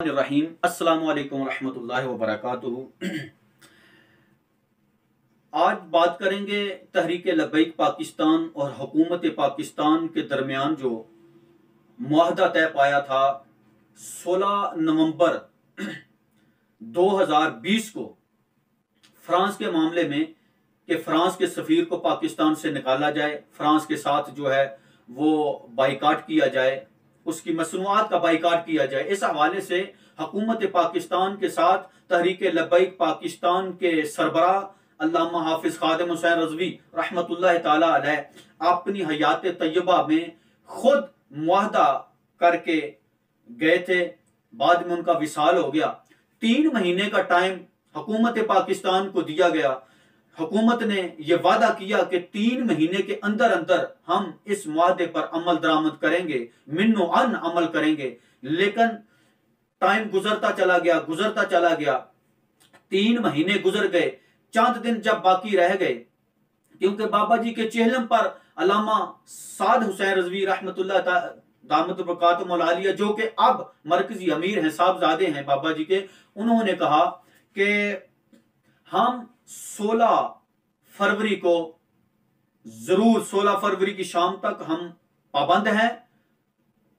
रहीम अस्सलामु अलैकुम रहमतुल्लाहि व बरकातुहू। आज बात करेंगे तहरीक लब्बैक पाकिस्तान और हुकूमत पाकिस्तान के दरमियान जो मुआहदा तय पाया था 16 नवंबर 2020 को फ्रांस के मामले में कि फ्रांस के सफीर को पाकिस्तान से निकाला जाए, फ्रांस के साथ जो है वो बाइकाट किया जाए, उसकी मसनूआत का बाइकाट किया जाए। इस हवाले से हुकूमत पाकिस्तान के साथ तहरीक लब्बैक पाकिस्तान के सरबरा अल्लामा हाफिज खादिम हुसैन रज़वी रहमतुल्लाह ताला अलैह अपनी हयात तैयबा में खुद मुआहदा करके गए थे। बाद में उनका विसाल हो गया। 3 महीने का टाइम हुकूमत पाकिस्तान को दिया गया। हुकूमत ने यह वादा किया कि 3 महीने के अंदर अंदर हम इस मुआहदे पर अमल दरामद करेंगे, मिन्नो अन अमल करेंगे। लेकिन टाइम गुजरता चला गया। 3 महीने गुजर गए। चंद दिन जब बाकी रह गए, क्योंकि बाबा जी के चेहलम पर अल्लामा साद हुसैन रज़वी रहमतुल्लाह दामत बरकातुहुल मौलालिया, जो कि अब मरकजी अमीर हैं, साहबजादे हैं बाबा जी के, उन्होंने कहा कि हम 16 फरवरी को जरूर 16 फरवरी की शाम तक हम पाबंद हैं।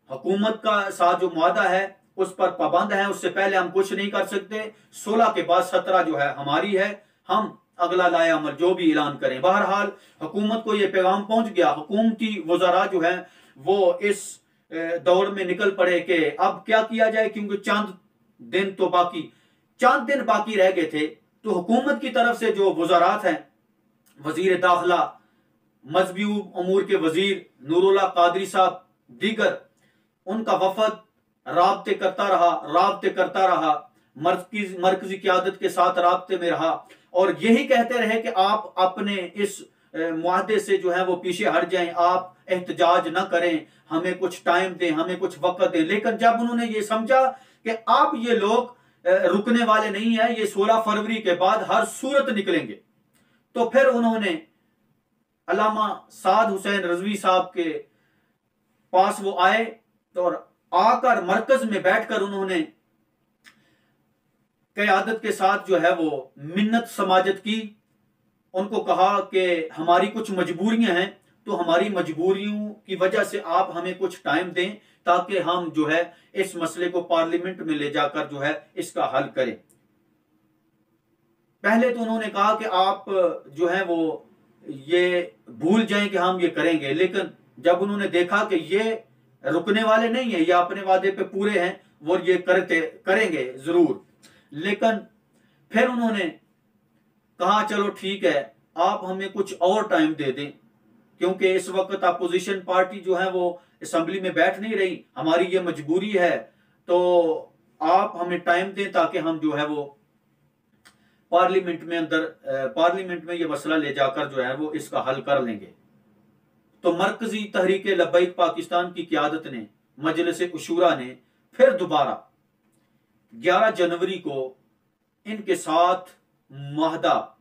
हुकूमत का साथ जो मुआहदा है उस पर पाबंद है, उससे पहले हम कुछ नहीं कर सकते। 16 के बाद 17 जो है हमारी है, हम अगला लाया अमल जो भी ऐलान करें। बहरहाल हुकूमत को यह पैगाम पहुंच गया। हुकूमती वज़रा जो है वो इस दौर में निकल पड़े कि अब क्या किया जाए, क्योंकि चंद दिन बाकी रह गए थे। तो हुकूमत की तरफ से जो वज़ारात हैं, वजीर दाखिला, मजहबी अमूर के वजीर नूरुल्लाह कादरी साहब, दीगर, उनका वफद राब्ते करता रहा, मरकजी क़यादत के साथ राब्ते में रहा और यही कहते रहे कि आप अपने इस मुआहदे से जो है वो पीछे हट जाएं, आप एहतजाज न करें, हमें कुछ टाइम दें, हमें कुछ वक्त दें। लेकिन जब उन्होंने ये समझा कि अब ये लोग रुकने वाले नहीं है, ये 16 फरवरी के बाद हर सूरत निकलेंगे, तो फिर उन्होंने अल्लामा साद हुसैन रज़वी साहब के पास वो आए और आकर मरकज में बैठकर उन्होंने क़यादत के साथ जो है वो मिन्नत समाजत की। उनको कहा कि हमारी कुछ मजबूरियां हैं, तो हमारी मजबूरियों की वजह से आप हमें कुछ टाइम दें ताकि हम जो है इस मसले को पार्लियामेंट में ले जाकर जो है इसका हल करें। पहले तो उन्होंने कहा कि आप जो है वो ये भूल जाएं कि हम ये करेंगे, लेकिन जब उन्होंने देखा कि ये रुकने वाले नहीं है, ये अपने वादे पे पूरे हैं, वो ये करेंगे जरूर। लेकिन फिर उन्होंने कहा चलो ठीक है, आप हमें कुछ और टाइम दे दें, क्योंकि इस वक्त अपोजिशन पार्टी जो है वो असेंबली में बैठ नहीं रही, हमारी ये मजबूरी है, तो आप हमें टाइम दें ताकि हम जो है वो पार्लियामेंट में ये मसला ले जाकर जो है वो इसका हल कर लेंगे। तो मरकजी तहरीक लब्बैक पाकिस्तान की क़यादत ने, मजलिस उशूरा ने फिर दोबारा 11 जनवरी को इनके साथ मुआहदा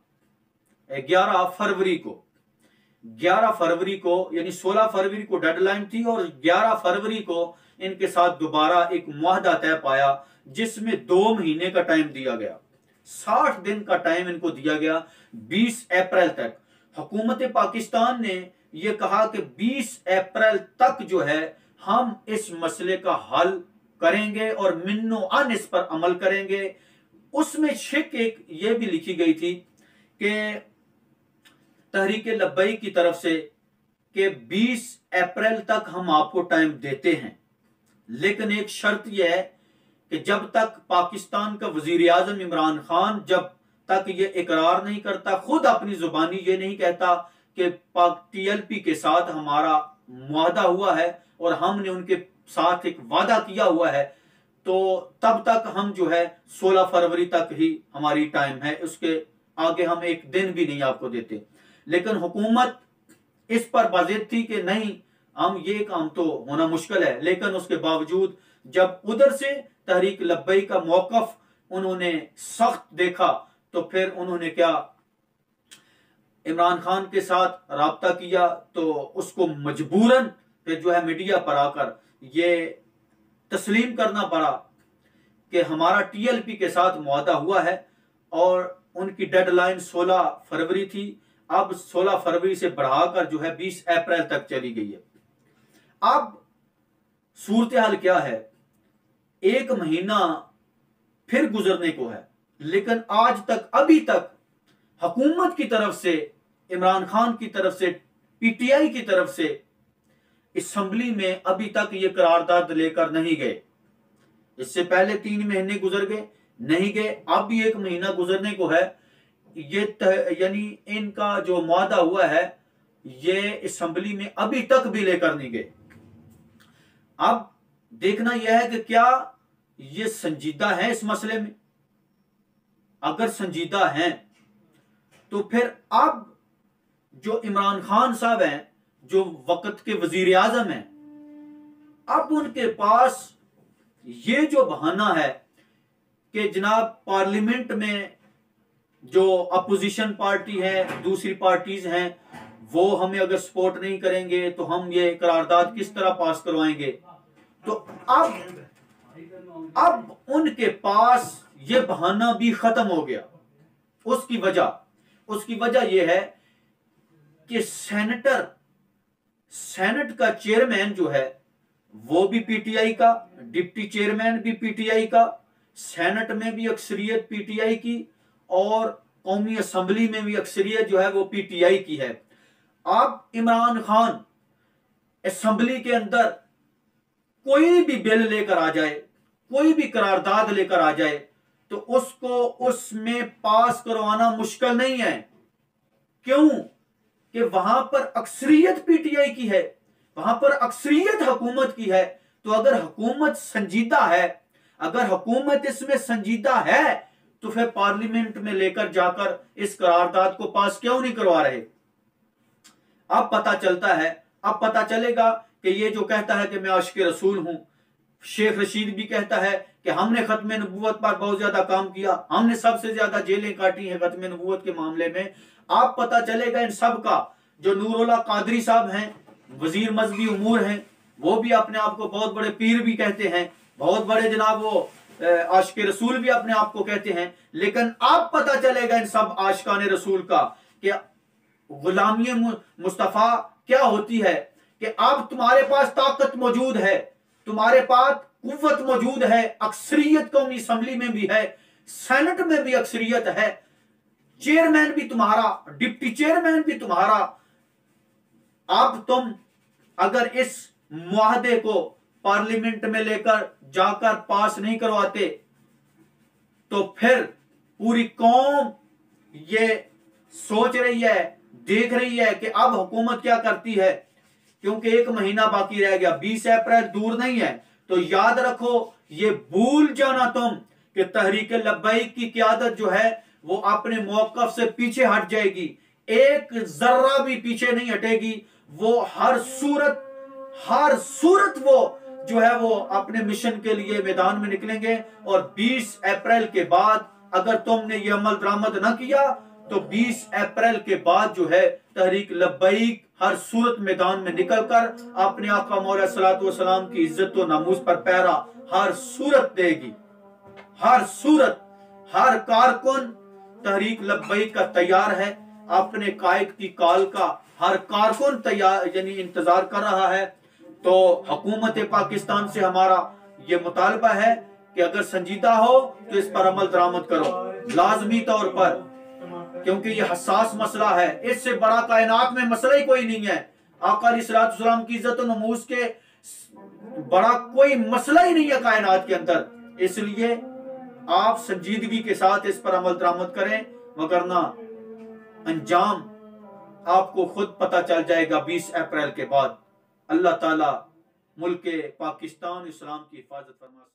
11 फरवरी को यानी 16 फरवरी को डेडलाइन थी और 11 फरवरी को इनके साथ दोबारा एक मुआहदा तय पाया, जिसमें 2 महीने का टाइम दिया गया, 60 दिन का टाइम इनको दिया गया। 20 अप्रैल तक हुकूमत पाकिस्तान ने यह कहा कि 20 अप्रैल तक जो है हम इस मसले का हल करेंगे और मिन्नो अन इस पर अमल करेंगे। उसमें शिक एक ये भी लिखी गई थी कि तहरीक लब्बैक की तरफ से कि 20 अप्रैल तक हम आपको टाइम देते हैं, लेकिन एक शर्त यह है कि जब तक पाकिस्तान का वजीर आजम इमरान खान जब तक ये इकरार नहीं करता, खुद अपनी जुबानी ये नहीं कहता कि TLP के साथ हमारा मुआहदा हुआ है और हमने उनके साथ एक वादा किया हुआ है, तो तब तक हम जो है 16 फरवरी तक ही हमारी टाइम है, उसके आगे हम एक दिन भी नहीं आपको देते। लेकिन हुकूमत इस पर बाज़िद थी कि नहीं, हम ये काम तो होना मुश्किल है। लेकिन उसके बावजूद जब उधर से तहरीक लब्बैक का मौकफ उन्होंने सख्त देखा, तो फिर उन्होंने क्या, इमरान खान के साथ राब्ता किया, तो उसको मजबूरन फिर जो है मीडिया पर आकर ये तस्लीम करना पड़ा कि हमारा टीएलपी के साथ मुआहदा हुआ है और उनकी डेडलाइन 16 फरवरी थी, अब 16 फरवरी से बढ़ाकर जो है 20 अप्रैल तक चली गई है। अब सूरत हाल क्या है, एक महीना फिर गुजरने को है, लेकिन आज तक अभी तक हुकूमत की तरफ से, इमरान खान की तरफ से, पीटीआई की तरफ से असेंबली में अभी तक ये करारदाद लेकर नहीं गए। इससे पहले 3 महीने गुजर गए, नहीं गए, अब भी 1 महीना गुजरने को है। ये यानी इनका जो मुआहदा हुआ है ये असेंबली में अभी तक भी लेकर नहीं गए। अब देखना यह है कि क्या ये संजीदा है इस मसले में। अगर संजीदा हैं तो फिर अब जो इमरान खान साहब हैं, जो वक्त के वजीर आजम हैं, अब उनके पास ये जो बहाना है कि जनाब पार्लियामेंट में जो अपोजिशन पार्टी है, दूसरी पार्टीज हैं, वो हमें अगर सपोर्ट नहीं करेंगे तो हम ये करारदाद किस तरह पास करवाएंगे। तो अब उनके पास ये बहाना भी खत्म हो गया। उसकी वजह यह है कि सेनेट का चेयरमैन जो है वो भी पीटीआई का, डिप्टी चेयरमैन भी पीटीआई का, सेनेट में भी अक्सरियत पीटीआई की और कौमी असेंबली में भी अक्सरियत जो है वो पीटीआई की है। अब इमरान खान असेंबली के अंदर कोई भी बिल लेकर आ जाए, कोई भी करारदाद लेकर आ जाए, तो उसको उसमें पास करवाना मुश्किल नहीं है। क्यों कि वहां पर अक्सरियत पीटीआई की है, वहां पर अक्सरियत हुकूमत की है। तो अगर हुकूमत संजीदा है, अगर हुकूमत इसमें संजीदा है, तो फिर पार्लियामेंट में लेकर जाकर इस करारदाद को पास क्यों नहीं करवा रहे। अब पता चलेगा कि ये जो कहता है कि मैं आशिक रसूल हूं, शेख रशीद भी कहता है कि हमने खत्म नबूवत पर बहुत ज्यादा काम किया, हमने सबसे ज्यादा जेलें काटी हैं खत्म नबूवत के मामले में। आप पता चलेगा इन सब का, जो नूरुल्लाह कादरी साहब हैं, वजीर मजहबी उमूर हैं, वो भी अपने आप को बहुत बड़े पीर भी कहते हैं, बहुत बड़े जनाब वो आशिक रसूल भी अपने आप को कहते हैं। लेकिन अब पता चलेगा इन सब आशिकान रसूल का कि गुलामी मुस्तफ़ा क्या होती है, कि अब तुम्हारे पास ताकत मौजूद है, तुम्हारे पास कुव्वत मौजूद है, अक्सरियत कौमी असेंबली में भी है, सेनेट में भी अक्सरियत है, चेयरमैन भी तुम्हारा, डिप्टी चेयरमैन भी तुम्हारा। अब तुम अगर इस मुआहदे को पार्लियामेंट में लेकर जाकर पास नहीं करवाते तो फिर पूरी कौम ये सोच रही है, देख रही है कि अब हुकूमत क्या करती है। क्योंकि 1 महीना बाकी रह गया, 20 अप्रैल दूर नहीं है। तो याद रखो, ये भूल जाना तुम कि तहरीक लब्बैक की क़यादत जो है वो अपने मौक़िफ़ से पीछे हट जाएगी, एक जर्रा भी पीछे नहीं हटेगी। वो हर सूरत वो जो है वो अपने मिशन के लिए मैदान में निकलेंगे। और 20 अप्रैल के बाद अगर तुमने ये अमल दरामद ना किया तो 20 अप्रैल के बाद जो है तहरीक लब्बैक हर सूरत मैदान में निकलकर अपने आका मौला सलातो व सलाम की इज्जत व नामूस पर पहरा हर सूरत देगी। हर सूरत, हर कारकुन तहरीक लब्बैक का तैयार है, अपने कायद की कॉल का हर कारकुन तैयार यानी इंतजार कर रहा है। तो हुकूमत पाकिस्तान से हमारा ये मुतालबा है कि अगर संजीदा हो तो इस पर अमल दरामद करो लाजमी तौर पर, क्योंकि ये हसास मसला है। इससे बड़ा कायनात में मसला ही कोई नहीं है। आका अलैहिस्सलातु वस्सलाम की इज्जत और नमूस के बड़ा कोई मसला ही नहीं है कायनात के अंदर। इसलिए आप संजीदगी के साथ इस पर अमल दरामद करें, वगरना अंजाम आपको खुद पता चल जाएगा 20 अप्रैल के बाद। अल्लाह ताला मुल्क पाकिस्तान इस्लाम की हिफाजत फरमा।